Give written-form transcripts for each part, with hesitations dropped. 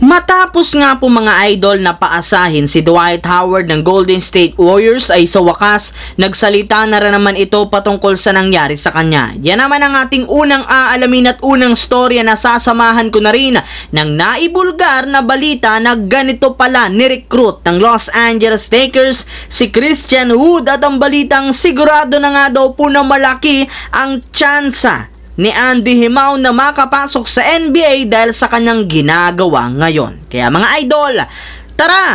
Matapos nga po mga idol na paasahin si Dwight Howard ng Golden State Warriors ay sa wakas nagsalita na rin naman ito patungkol sa nangyari sa kanya. Yan naman ang ating unang aalamin at unang storya na sasamahan ko na rin ng naibulgar na balita na ganito pala ni-recruit ng Los Angeles Lakers si Christian Wood, at ang balitang sigurado na nga daw po na malaki ang tsansa ni Andy Himaw na makapasok sa NBA dahil sa kanyang ginagawa ngayon. Kaya mga idol, tara!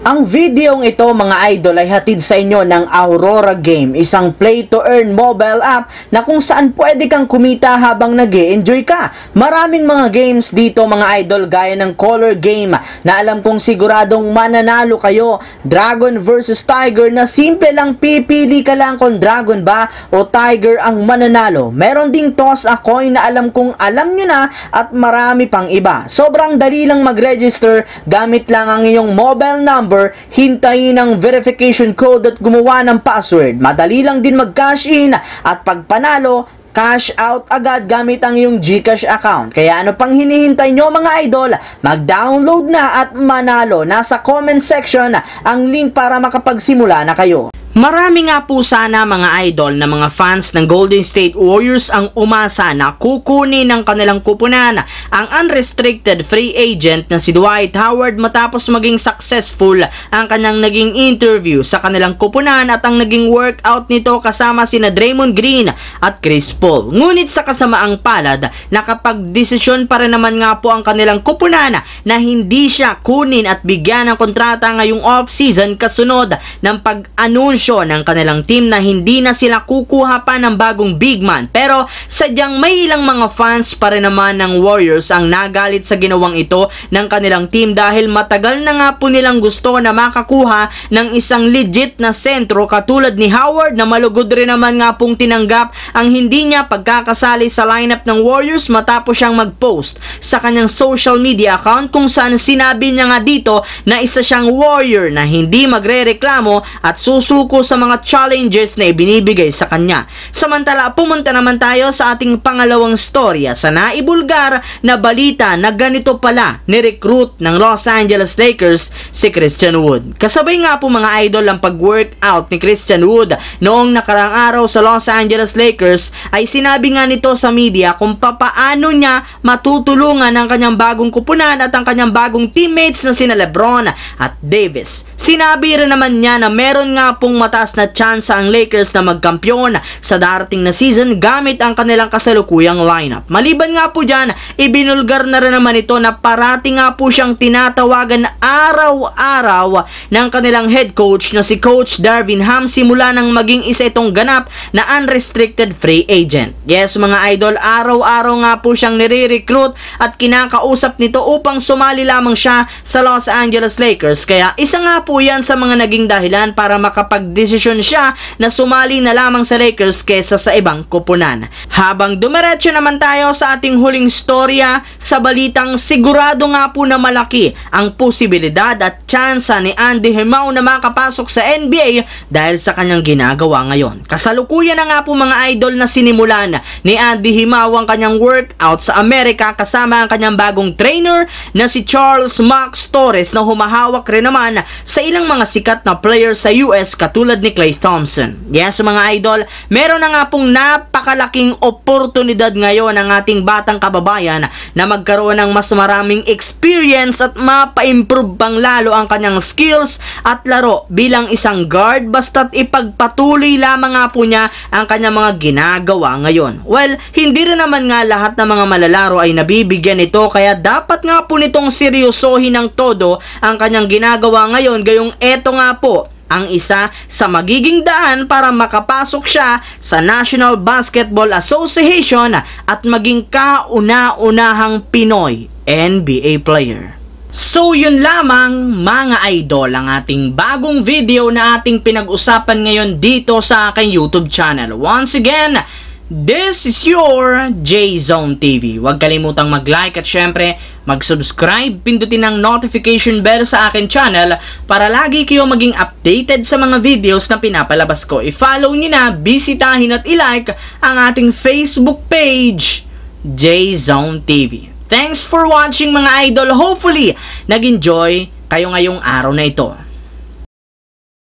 Ang videong ito mga idol ay hatid sa inyo ng Aurora Game, isang play-to-earn mobile app na kung saan pwede kang kumita habang nag-e-enjoy ka. Maraming mga games dito mga idol gaya ng Color Game na alam kong siguradong mananalo kayo. Dragon versus Tiger na simple lang, pipili ka lang kung Dragon ba o Tiger ang mananalo. Meron ding Toss a Coin na alam kong alam nyo na, at marami pang iba. Sobrang dali lang mag-register, gamit lang ang iyong mobile number, hintayin ang verification code at gumawa ng password. Madali lang din mag-cash in, at pag panalo, cash out agad gamit ang iyong GCash account. Kaya ano pang hinihintay nyo mga idol? Mag-download na at manalo. Nasa comment section ang link para makapagsimula na kayo. Marami nga po sana mga idol na mga fans ng Golden State Warriors ang umasa na kukunin ng kanilang kupunan ang unrestricted free agent na si Dwight Howard matapos maging successful ang kanyang naging interview sa kanilang kupunan at ang naging workout nito kasama sina Draymond Green at Chris Paul. Ngunit sa kasamaang palad, nakapag-desisyon pa rin naman nga po ang kanilang kupunan na hindi siya kunin at bigyan ng kontrata ngayong off-season kasunod ng pag-anunsyo ng kanilang team na hindi na sila kukuha pa ng bagong big man. Pero sadyang may ilang mga fans pa rin naman ng Warriors ang nagalit sa ginawang ito ng kanilang team dahil matagal na nga po nilang gusto na makakuha ng isang legit na sentro katulad ni Howard, na malugod rin naman nga pong tinanggap ang hindi niya pagkakasali sa lineup ng Warriors matapos siyang mag-post sa kanyang social media account kung saan sinabi niya nga dito na isa siyang Warrior na hindi magrereklamo at susuko sa mga challenges na ibinibigay sa kanya. Samantala, pumunta naman tayo sa ating pangalawang storya sa naibulgar na balita na ganito pala ni-recruit ng Los Angeles Lakers si Christian Wood. Kasabay nga po mga idol ang pag-workout ni Christian Wood noong nakarang araw sa Los Angeles Lakers, ay sinabi nga nito sa media kung papaano niya matutulungan ang kanyang bagong kupunan at ang kanyang bagong teammates na sina LeBron at Davis. Sinabi rin naman niya na meron nga pong mataas na tsansa ang Lakers na magkampiyon sa darating na season gamit ang kanilang kasalukuyang lineup. Maliban nga po dyan, ibinulgar na rin naman ito na parati nga po siyang tinatawagan araw-araw ng kanilang head coach na si Coach Darvin Ham simula nang maging isa itong ganap na unrestricted free agent. Yes mga idol, araw-araw nga po siyang nire-recruit at kinakausap nito upang sumali lamang siya sa Los Angeles Lakers. Kaya isa nga po yan sa mga naging dahilan para makapag-desisyon siya na sumali na lamang sa Lakers kesa sa ibang kupunan. Habang dumiretso naman tayo sa ating huling storya sa balitang sigurado nga po na malaki ang posibilidad at tsansa ni Andy Himaw na makapasok sa NBA dahil sa kanyang ginagawa ngayon. Kasalukuyan na nga po mga idol na sinimulan ni Andy Himaw ang kanyang workout sa Amerika kasama ang kanyang bagong trainer na si Charles Max Torres na humahawak rin naman sa ilang mga sikat na players sa US katulad ni Klay Thompson. Yes mga idol, meron na nga pong napakalaking oportunidad ngayon ng ating batang kababayan na magkaroon ng mas maraming experience at mapa-improve pang lalo ang kanyang skills at laro bilang isang guard basta't ipagpatuloy lamang nga po niya ang kanyang mga ginagawa ngayon. Well, hindi rin naman nga lahat ng mga malalaro ay nabibigyan nito, kaya dapat nga po nitong seryosohin ng todo ang kanyang ginagawa ngayon, gayong eto nga po ang isa sa magiging daan para makapasok siya sa National Basketball Association at maging kauna-unahang Pinoy NBA player. So yun lamang mga idol ang ating bagong video na ating pinag-usapan ngayon dito sa aking YouTube channel. Once again, This is your J-Zone TV. Huwag kalimutang mag-like at syempre mag-subscribe, pindutin ang notification bell sa akin channel para lagi kayo maging updated sa mga videos na pinapalabas ko. I-follow nyo na, bisitahin at i-like ang ating Facebook page, J-Zone TV. Thanks for watching mga idol. Hopefully, nag-enjoy kayo ngayong araw na ito.